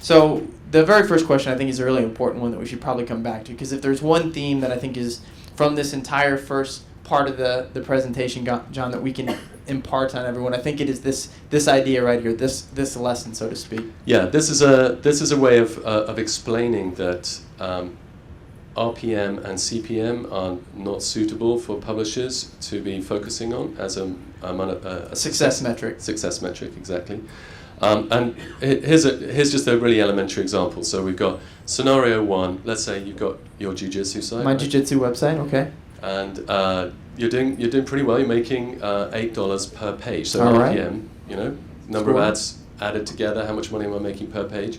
So the very first question I think is a really important one that we should probably come back to, because if there's one theme that I think is from this entire first part of the presentation, John, that we can impart on everyone, I think it is this idea right here, this lesson, so to speak. Yeah, this is a way of explaining that RPM and CPM are not suitable for publishers to be focusing on as a success metric. Success metric, exactly. And here's just a really elementary example. So we've got scenario one. Let's say you've got your jiu-jitsu site. My jiu-jitsu website, okay. And you're doing pretty well. You're making $8 per page. So All RPM, right. Number of ads added together. How much money am I making per page?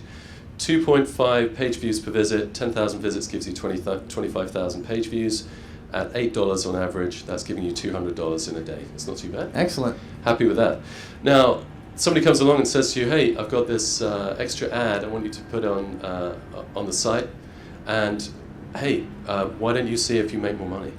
2.5 page views per visit. 10,000 visits gives you 25,000 page views. At $8 on average, that's giving you $200 in a day. It's not too bad. Excellent. Happy with that. Now, somebody comes along and says to you, hey, I've got this extra ad I want you to put on the site, and hey, why don't you see if you make more money?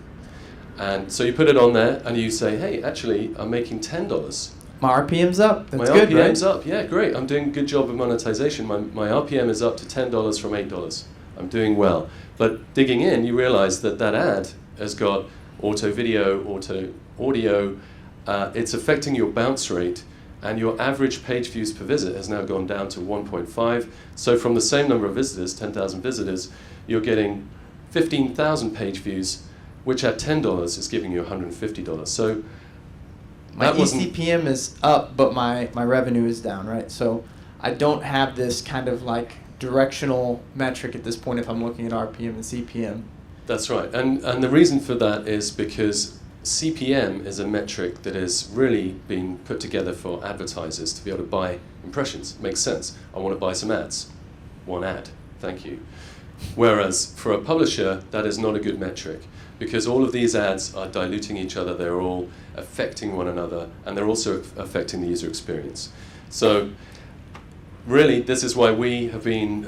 And so you put it on there, and you say, hey, actually, I'm making $10. My RPM's up. That's my good, RPM's right? up. Yeah, great. I'm doing a good job of monetization. My RPM is up to $10 from $8. I'm doing well. But digging in, you realize that ad has got auto video, auto audio. It's affecting your bounce rate, and your average page views per visit has now gone down to 1.5. So from the same number of visitors, 10,000 visitors, you're getting 15,000 page views, which at $10 is giving you $150. So my eCPM is up, but my revenue is down, right? So I don't have this kind of like directional metric at this point if I'm looking at RPM and CPM. That's right. And the reason for that is because CPM is a metric that is really being put together for advertisers to be able to buy impressions. Makes sense. I want to buy some ads. One ad. Thank you. Whereas for a publisher, that is not a good metric, because all of these ads are diluting each other. They're all affecting one another, and they're also affecting the user experience. So really, this is why we've been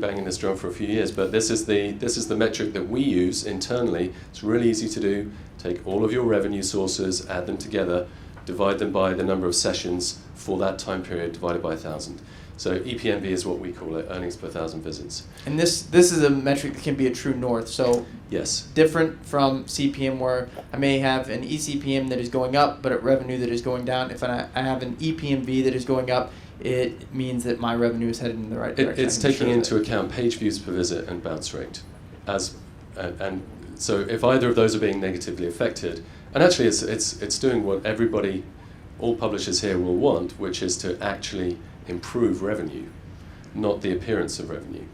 banging this drum for a few years. But this is the metric that we use internally. It's really easy to do. Take all of your revenue sources, add them together, divide them by the number of sessions for that time period, divided by 1,000. So EPMV is what we call it, earnings per 1,000 visits. And this is a metric that can be a true north. So yes, different from CPM, where I may have an eCPM that is going up, but a revenue that is going down. If I have an EPMV that is going up, it means that my revenue is headed in the right direction. It's taking into account page views per visit and bounce rate, and so if either of those are being negatively affected, and actually it's doing what all publishers here will want, which is to actually improve revenue, not the appearance of revenue.